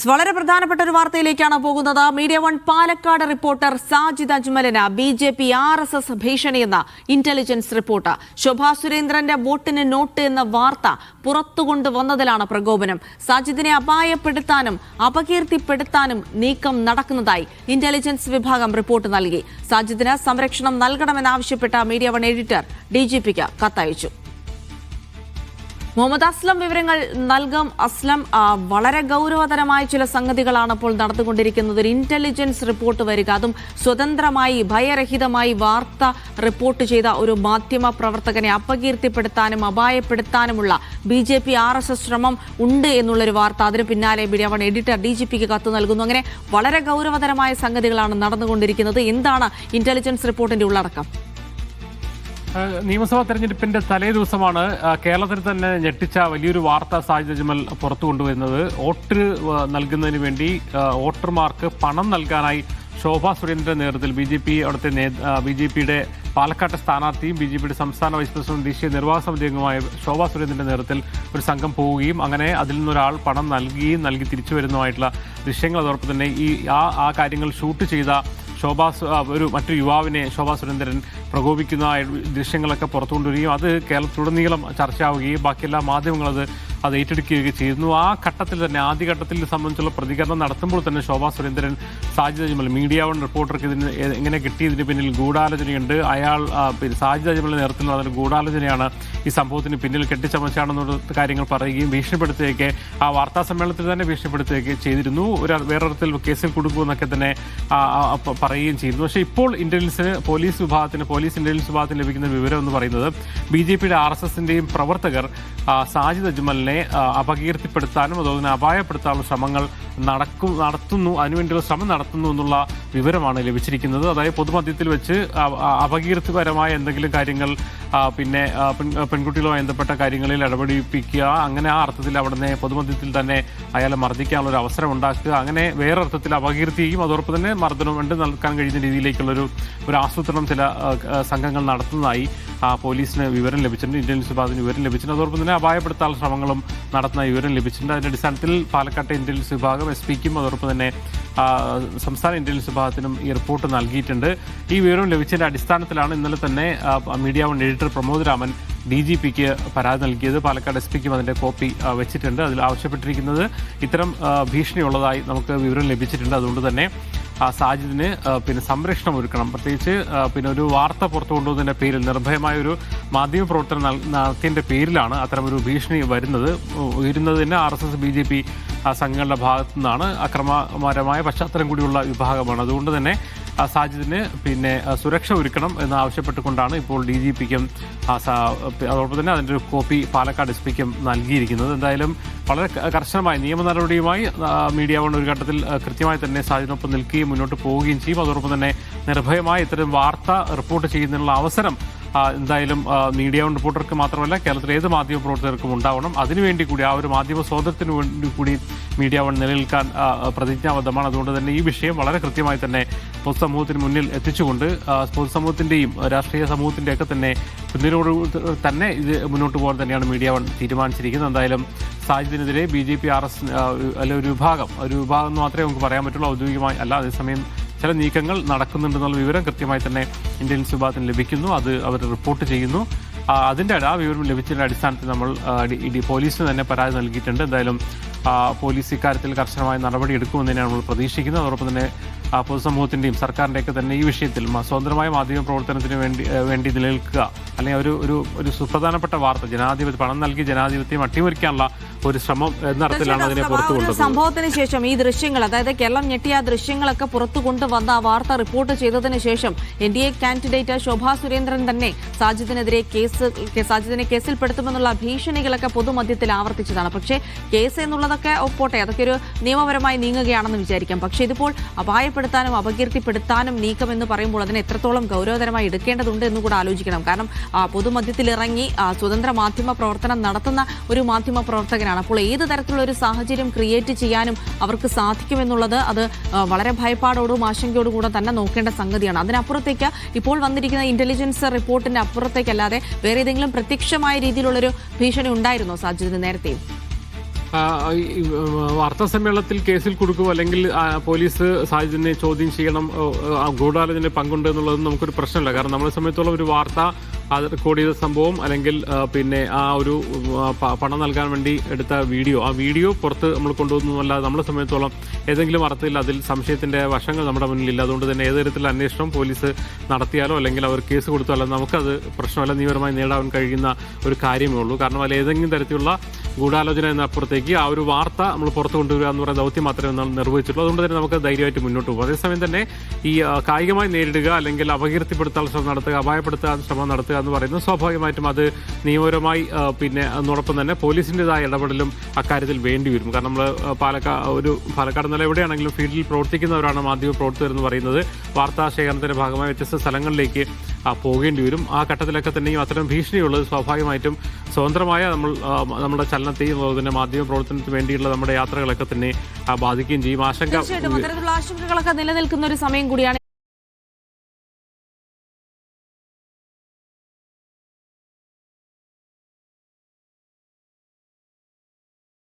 വളരെ പ്രധാനപ്പെട്ട ഒരു വാർത്തയിലേക്കാണ് പോകുന്നത്. Media one Palakkad reporter Sajid അജ്മലിന് BJP RSS ഭീഷണിയെന്ന ഇന്റലിജൻസ് റിപ്പോർട്ട്. ശോഭാ സുരേന്ദ്രന്റെ വോട്ടിന് നോട്ട് എന്ന വാർത്ത പുറത്തുകൊണ്ടുവന്നതിലാണ് പ്രകോപനം. സാജിദിനെ അപായപ്പെടുത്താനും അപകീർത്തിപ്പെടുത്താനും നീക്കം നടക്കുന്നതായി ഇന്റലിജൻസ് വിഭാഗം റിപ്പോർട്ട് നൽകി. സാജിദിന് സംരക്ഷണം നൽകണമെന്നാവശ്യപ്പെട്ട മീഡിയ വൺ എഡിറ്റർ DGPക്ക് കത്തയച്ചു. മുഹമ്മദ് അസ്ലം വിവരങ്ങൾ നൽകാം. അസ്ലം, വളരെ ഗൗരവതരമായ ചില സംഗതികളാണ് ഇപ്പോൾ നടന്നുകൊണ്ടിരിക്കുന്നത്. ഒരു ഇന്റലിജൻസ് റിപ്പോർട്ട് വരിക, അതും സ്വതന്ത്രമായി ഭയരഹിതമായി വാർത്ത റിപ്പോർട്ട് ചെയ്ത ഒരു മാധ്യമ പ്രവർത്തകനെ അപകീർത്തിപ്പെടുത്താനും അപായപ്പെടുത്താനുമുള്ള BJP RSS ശ്രമം ഉണ്ട് എന്നുള്ളൊരു വാർത്ത. അതിന് പിന്നാലെ മീഡിയ വൺ എഡിറ്റർ DGPക്ക് കത്ത് നൽകുന്നു. അങ്ങനെ വളരെ ഗൗരവതരമായ സംഗതികളാണ് നടന്നുകൊണ്ടിരിക്കുന്നത്. എന്താണ് ഇന്റലിജൻസ് റിപ്പോർട്ടിന്റെ ഉള്ളടക്കം? നിയമസഭാ തെരഞ്ഞെടുപ്പിന്റെ തലേ ദിവസമാണ് കേരളത്തിൽ തന്നെ ഞെട്ടിച്ച വലിയൊരു വാർത്ത സാജിദ് അജ്മൽ പുറത്തു കൊണ്ടുവരുന്നത്. വോട്ട് നൽകുന്നതിന് വേണ്ടി വോട്ടർമാർക്ക് പണം നൽകാനായി ശോഭാ സുരേന്ദ്രന്റെ നേതൃത്വത്തിൽ BJPയുടെ പാലക്കാട്ടെ സ്ഥാനാർത്ഥിയും BJPയുടെ സംസ്ഥാന വൈസ് പ്രസിഡന്റ് ദേശീയ നിർവാഹക സമിതി അംഗമായ ശോഭാ സുരേന്ദ്രന്റെ നേതൃത്വത്തിൽ ഒരു സംഘം പോവുകയും അങ്ങനെ അതിൽ നിന്നൊരാൾ പണം നൽകി തിരിച്ചു വരുന്നതുമായിട്ടുള്ള ദൃശ്യങ്ങൾ, അതോടൊപ്പം തന്നെ ആ കാര്യങ്ങൾ ഷൂട്ട് ചെയ്ത മറ്റൊരു യുവാവിനെ ശോഭാ സുരേന്ദ്രൻ പ്രകോപിക്കുന്ന ദൃശ്യങ്ങളൊക്കെ പുറത്തു കൊണ്ടുവരികയും അത് കേരളത്തിലുടനീളം ചർച്ചയാവുകയും ബാക്കി എല്ലാ മാധ്യമങ്ങളും അത് ഏറ്റെടുക്കുകയൊക്കെ ചെയ്യുന്നു. ആ ഘട്ടത്തിൽ തന്നെ ആദ്യഘട്ടത്തിൽ സംബന്ധിച്ചുള്ള പ്രതികരണം നടത്തുമ്പോൾ തന്നെ ശോഭാ സുരേന്ദ്രൻ സാജിദ് അജ്മൽ മീഡിയ വൺ റിപ്പോർട്ടർക്ക് ഇതിന് എങ്ങനെ കിട്ടിയതിന് പിന്നിൽ ഗൂഢാലോചനയുണ്ട്, സാജിദ് അജ്മലിന്റെ നേതൃത്വത്തിൽ നടന്ന ഗൂഢാലോചനയാണ് ഈ സംഭവത്തിന് പിന്നിൽ കെട്ടിച്ചമച്ചാണെന്നുള്ള കാര്യങ്ങൾ പറയുകയും ഭീഷണിപ്പെടുത്തുകയൊക്കെ ആ വാർത്താ സമ്മേളനത്തിൽ തന്നെ ഭീഷണിപ്പെടുത്തുകയൊക്കെ ചെയ്തിരുന്നു. വേറൊരിടത്തിൽ കേസിൽ കൊടുക്കുമെന്നൊക്കെ തന്നെ പറയുകയും ചെയ്യുന്നു. പക്ഷേ ഇപ്പോൾ പോലീസ് ഇന്റലിജൻസ് വിഭാഗത്തിന് ലഭിക്കുന്ന വിവരം എന്ന് പറയുന്നത് BJPയുടെ RSSന്റെയും പ്രവർത്തകർ സാജിദ് അജ്മലിനെ അപകീർത്തിപ്പെടുത്താനും അതുപോലെ അപായപ്പെടുത്താനുള്ള ശ്രമങ്ങൾ നടത്തുന്നു, അതിനുവേണ്ടിയുള്ള ശ്രമം നടത്തുന്നു എന്നുള്ള വിവരമാണ് ലഭിച്ചിരിക്കുന്നത്. അതായത് പൊതുമധ്യത്തിൽ വെച്ച് അപകീർത്തിപരമായ എന്തെങ്കിലും കാര്യങ്ങൾ, പിന്നെ പെൺകുട്ടികളുമായി ബന്ധപ്പെട്ട കാര്യങ്ങളിൽ ഇടപെടിപ്പിക്കുക, അങ്ങനെ ആ അർത്ഥത്തിൽ അവിടുന്ന് പൊതുമധ്യത്തിൽ തന്നെ അയാളെ മർദ്ദിക്കാനുള്ള ഒരു അവസരം ഉണ്ടാക്കുക, അങ്ങനെ വേറെ അർത്ഥത്തിൽ അപകീർത്തിയും അതോടൊപ്പം തന്നെ മർദ്ദനം കൊണ്ട് നൽകാൻ കഴിയുന്ന രീതിയിലേക്കുള്ളൊരു ആസൂത്രണം ചില സംഘങ്ങൾ നടത്തുന്നതായി പോലീസിന് വിവരം ലഭിച്ചിട്ടുണ്ട്, ഇന്റലിജൻസ് വിഭാഗത്തിന് വിവരം ലഭിച്ചിട്ടുണ്ട്. അതോടൊപ്പം തന്നെ അപായപ്പെടുത്താനുള്ള ശ്രമങ്ങളും നടത്തുന്ന വിവരം ലഭിച്ചിട്ടുണ്ട്. അതിന്റെ അടിസ്ഥാനത്തിൽ പാലക്കാട്ടെ ഇന്റലിജൻസ് വിഭാഗം SP-ക്കും അതോടൊപ്പം തന്നെ സംസ്ഥാന ഇന്റലിജൻസ് വിഭാഗത്തിനും ഈ റിപ്പോർട്ട് നൽകിയിട്ടുണ്ട്. ഈ വിവരം ലഭിച്ചതിന്റെ അടിസ്ഥാനത്തിലാണ് ഇന്നലെ തന്നെ media one editor Pramod Raman DGPക്ക് പരാതി നൽകിയത്. പാലക്കാട് SP-ക്കും അതിന്റെ കോപ്പി വെച്ചിട്ടുണ്ട്. അതിൽ ആവശ്യപ്പെട്ടിരിക്കുന്നത് ഇത്തരം ഭീഷണിയുള്ളതായി നമുക്ക് വിവരം ലഭിച്ചിട്ടുണ്ട്. അതുകൊണ്ട് തന്നെ സാജിദിന് പിന്നെ സംരക്ഷണം ഒരുക്കണം, പ്രത്യേകിച്ച് പിന്നെ ഒരു വാർത്ത പുറത്തു കൊണ്ടുവന്നതിന്റെ പേരിൽ നിർഭയമായ ഒരു മാധ്യമ പ്രവർത്തനം നടത്തിയതിന്റെ പേരിലാണ് അത്തരമൊരു ഭീഷണി ഉയരുന്നത് തന്നെ RSS BJP സംഘങ്ങളുടെ ഭാഗത്തു നിന്നാണ്. അക്രമപരമായ പശ്ചാത്തലം കൂടിയുള്ള വിഭാഗമാണ്. അതുകൊണ്ട് തന്നെ സാജിദിന് പിന്നെ സുരക്ഷ ഒരുക്കണം എന്നാവശ്യപ്പെട്ടുകൊണ്ടാണ് ഇപ്പോൾ DGPക്കും അതോടൊപ്പം തന്നെ അതിൻ്റെ ഒരു കോപ്പി പാലക്കാട് SP-ക്കും നൽകിയിരിക്കുന്നത്. എന്തായാലും വളരെ കർശനമായ നിയമ നടപടിയുമായി മീഡിയ വൺ ഒരു ഘട്ടത്തിൽ കൃത്യമായി തന്നെ സാജിദിനൊപ്പം നിൽക്കുകയും മുന്നോട്ട് പോവുകയും ചെയ്യും. അതോടൊപ്പം തന്നെ നിർഭയമായി ഇത്തരം വാർത്ത റിപ്പോർട്ട് ചെയ്യുന്നതിനുള്ള അവസരം എന്തായാലും മീഡിയ വൺ റിപ്പോർട്ടർക്ക് മാത്രമല്ല കേരളത്തിലെ ഏത് മാധ്യമ പ്രവർത്തകർക്കും ഉണ്ടാവണം. അതിനുവേണ്ടി കൂടി ആ ഒരു മാധ്യമ സ്വാതന്ത്ര്യത്തിന് വേണ്ടി കൂടി മീഡിയ വൺ നിലനിൽക്കാൻ പ്രതിജ്ഞാബദ്ധമാണ്. അതുകൊണ്ട് തന്നെ ഈ വിഷയം വളരെ കൃത്യമായി തന്നെ പൊതുസമൂഹത്തിന് മുന്നിൽ എത്തിച്ചുകൊണ്ട് പൊതുസമൂഹത്തിന്റെയും രാഷ്ട്രീയ സമൂഹത്തിന്റെയൊക്കെ തന്നെ പിന്നിലോട് തന്നെ ഇത് മുന്നോട്ട് പോകാൻ തന്നെയാണ് മീഡിയ വൺ തീരുമാനിച്ചിരിക്കുന്നത്. എന്തായാലും സാജിദിനെതിരെ BJP RSS ഒരു വിഭാഗം എന്ന് മാത്രമേ നമുക്ക് പറയാൻ പറ്റുള്ളൂ, ഔദ്യോഗികമായി അല്ല. അതേസമയം ചില നീക്കങ്ങൾ നടക്കുന്നുണ്ടെന്നുള്ള വിവരം കൃത്യമായി തന്നെ ഇന്റലിജൻസ് വിഭാഗത്തിന് ലഭിക്കുന്നു. അത് അവർ റിപ്പോർട്ട് ചെയ്യുന്നു. ആ വിവരം ലഭിച്ചതിന്റെ അടിസ്ഥാനത്തിൽ നമ്മൾ പോലീസിന് തന്നെ പരാതി നൽകിയിട്ടുണ്ട്. എന്തായാലും പോലീസ് ഇക്കാര്യത്തിൽ കർശനമായ നടപടി എടുക്കുമെന്ന് തന്നെയാണ് നമ്മൾ പ്രതീക്ഷിക്കുന്നത്. അതോടൊപ്പം തന്നെ പൊതുസമൂഹത്തിന്റെയും സർക്കാരിന്റെയൊക്കെ തന്നെ ഈ വിഷയത്തിൽ സ്വതന്ത്രമായ മാധ്യമ പ്രവർത്തനത്തിന് വേണ്ടി നിലനിൽക്കുക, അല്ലെങ്കിൽ ഒരു സുപ്രധാനപ്പെട്ട വാർത്ത പണം നൽകി ജനാധിപത്യം അട്ടിമറിക്കാനുള്ള ഒരു ശ്രമം എന്ന അർത്ഥത്തിലാണ് അതിനെ പുറത്തു കൊണ്ടുവന്നത്. സംഭവത്തിന് ശേഷം ഈ ദൃശ്യങ്ങൾ, അതായത് കേരളം ഞെട്ടിയ ദൃശ്യങ്ങളൊക്കെ പുറത്തു കൊണ്ടുവന്ന ആ വാർത്ത റിപ്പോർട്ട് ചെയ്തതിന് ശേഷം NDA കാൻഡിഡേറ്റ് ശോഭാ സുരേന്ദ്രൻ തന്നെ സാജിദിനെതിരെ സാജിദിനെ കേസിൽപ്പെടുത്തുമെന്നുള്ള ഭീഷണികളൊക്കെ പൊതുമധ്യത്തിൽ ആവർത്തിച്ചതാണ്. പക്ഷേ കേസ് എന്നുള്ളതൊക്കെ ഒപ്പോട്ടെ, അതൊക്കെ ഒരു നിയമപരമായി നീങ്ങുകയാണെന്ന് വിചാരിക്കാം. പക്ഷേ ഇതിപ്പോൾ അപായപ്പെടുത്താനും അപകീർത്തിപ്പെടുത്താനും നീക്കമെന്ന് പറയുമ്പോൾ അതിനെ എത്രത്തോളം ഗൗരവതരമായി എടുക്കേണ്ടതുണ്ട് എന്ന് കൂടെ ആലോചിക്കണം. കാരണം പൊതുമധ്യത്തിൽ ഇറങ്ങി സ്വതന്ത്ര മാധ്യമ പ്രവർത്തനം നടത്തുന്ന ഒരു മാധ്യമ പ്രവർത്തകനാണ്. അപ്പോൾ ഏത് തരത്തിലുള്ള ഒരു സാഹചര്യം ക്രിയേറ്റ് ചെയ്യാനും അവർക്ക് സാധിക്കുമെന്നുള്ളത് അത് വളരെ ഭയപ്പാടോടും ആശങ്കയോടും കൂടെ തന്നെ നോക്കേണ്ട സംഗതിയാണ്. അതിനപ്പുറത്തേക്ക് ഇപ്പോൾ വന്നിരിക്കുന്ന ഇന്റലിജൻസ് റിപ്പോർട്ടിന്റെ അപ്പുറത്തേക്കല്ലാതെ വേറെ ഏതെങ്കിലും പ്രത്യക്ഷമായ രീതിയിലുള്ളൊരു ഭീഷണി ഉണ്ടായിരുന്നോ സാജിദിന് നേരത്തെയും? ഈ വാർത്താ സമ്മേളനത്തിൽ കേസിൽ കൊടുക്കും അല്ലെങ്കിൽ പോലീസ് സാജിദിനെ ചോദ്യം ചെയ്യണം, ഗൂഢാലോചന പങ്കുണ്ട് എന്നുള്ളതൊന്നും നമുക്കൊരു പ്രശ്നമില്ല. കാരണം നമ്മളെ സംബന്ധിച്ചോളം ഒരു വാർത്ത അത് റെക്കോർഡ് ചെയ്ത സംഭവം അല്ലെങ്കിൽ പിന്നെ ആ ഒരു പണം നൽകാൻ വേണ്ടി എടുത്ത വീഡിയോ, ആ വീഡിയോ പുറത്ത് നമ്മൾ കൊണ്ടുവന്നതല്ലാതെ നമ്മളെ സംബന്ധിച്ചോളം ഏതെങ്കിലും അർത്ഥത്തിൽ അതിൽ സംശയത്തിന്റെ വശങ്ങൾ നമ്മുടെ മുന്നിലില്ല. അതുകൊണ്ട് തന്നെ ഏത് തരത്തിലുള്ള അന്വേഷണം പോലീസ് നടത്തിയാലോ അല്ലെങ്കിൽ അവർ കേസ് കൊടുത്താലോ നമുക്കത് പ്രശ്നമല്ല, നിയമപരമായി നേടാൻ കഴിയുന്ന ഒരു കാര്യമേ ഉള്ളൂ. കാരണം അതിൽ ഏതെങ്കിലും തരത്തിലുള്ള ഗൂഢാലോചന എന്നപ്പുറത്തേക്ക് ആ ഒരു വാർത്ത നമ്മൾ പുറത്തു കൊണ്ടുവരിക എന്ന് പറയുന്ന ദൗത്യം മാത്രമേ നമ്മൾ നിർവഹിച്ചിട്ടുള്ളൂ. അതുകൊണ്ട് തന്നെ നമുക്ക് ധൈര്യമായിട്ട് മുന്നോട്ട് പോകും. അതേസമയം തന്നെ ഈ കായികമായി നേരിടുക അല്ലെങ്കിൽ അപകീർത്തിപ്പെടുത്താൻ ശ്രമം നടത്തുക, അപായപ്പെടുത്താൻ ശ്രമം നടത്തുക എന്ന് പറയുന്നത് സ്വാഭാവികമായിട്ടും അത് നിയമപരമായി പിന്നെ അതോടൊപ്പം തന്നെ പോലീസിൻ്റെതായ ഇടപെടലും അക്കാര്യത്തിൽ വേണ്ടി വരും. കാരണം നമ്മൾ പാലക്കാട് നില എവിടെയാണെങ്കിലും ഫീൽഡിൽ പ്രവർത്തിക്കുന്നവരാണ് മാധ്യമ പ്രവർത്തകർ എന്ന് പറയുന്നത്. വാർത്താ ശേഖരണത്തിന്റെ ഭാഗമായി വ്യത്യസ്ത സ്ഥലങ്ങളിലേക്ക് പോകേണ്ടി വരും. ആ ഘട്ടത്തിലൊക്കെ തന്നെയും അത്തരം ഭീഷണിയുള്ളത് സ്വാഭാവികമായിട്ടും സ്വതന്ത്രമായ നമ്മുടെ ചലനത്തെയും അതുപോലെ മാധ്യമ പ്രവർത്തനത്തിന് വേണ്ടിയുള്ള നമ്മുടെ യാത്രകളൊക്കെ തന്നെ ബാധിക്കുകയും ചെയ്യും. തീർച്ചയായിട്ടും അത്തരത്തിലുള്ള ആശങ്കകളൊക്കെ നിലനിൽക്കുന്ന ഒരു സമയം കൂടിയാണ്.